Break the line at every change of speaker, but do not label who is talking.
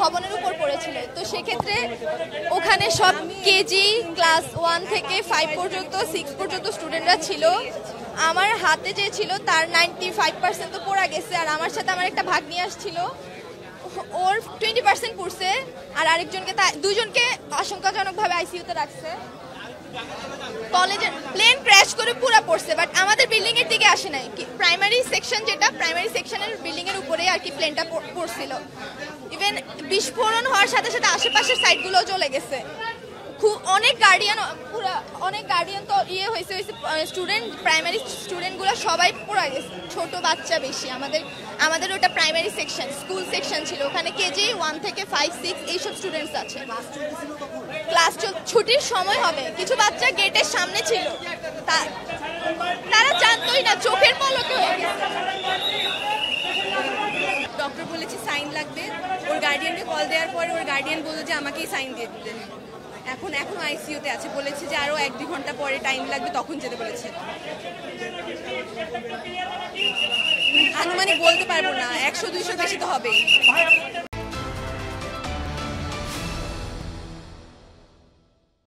ভবনের উপর পড়েছিল। তো সেক্ষেত্রে ওখানে সব কেজি ক্লাস 1 থেকে 5 পর্যন্ত 6 পর্যন্ত স্টুডেন্টরা ছিল। আমার হাতে যে ছিল তার 95% তো পড়া গেছে, আর আমার সাথে আমার একটা ভাগ্নি আসছিল, ওর 20% পড়ছে, আর আরেকজনকে দুজনকে আশঙ্কাজনকভাবে আইসিইউতে রাখছে। কলেজের প্লেন ক্র্যাশ করে পুরো পড়ছে, বাট আমাদের বিল্ডিং এর দিকে আসে নাই। প্রাইমারি সেকশন, যেটা প্রাইমারি সেকশনের বিল্ডিং এর উপরে আর কি প্লেনটা পড়ছিল। ইভেন বিস্ফোরণ হওয়ার সাথে সাথে আশেপাশের সাইডগুলো চলে গেছে। অনেক গার্ডিয়ান তো হয়েছে স্টুডেন্ট, প্রাইমারি স্টুডেন্টগুলো সবাই পড়া গেছে, ছোট বাচ্চা বেশি। আমাদের ওটা প্রাইমারি সেকশন, স্কুল সেকশন ছিল, ওখানে কেজি 1 থেকে 5, 6 এইসব স্টুডেন্টস আছে। ক্লাস ছুটির সময় হবে, কিছু বাচ্চা গেটের সামনে ছিল, তারা জানতোই না, চোখের পলকে হয়ে গেছে।
ডক্টর বলেছে সাইন লাগবে, ওর গার্ডিয়ানকে কল দেওয়ার পরে ওর গার্ডিয়ান বলল যে আমাকেই সাইন দিয়ে দিতে। এখন আইসিইউতে আছে, বলেছে যে আরো 1-2 ঘন্টা পরে টাইম লাগবে, তখন যেতে বলেছে। আনুমানিক বলতে পারবো না, 100-200 বেশি তো হবেই।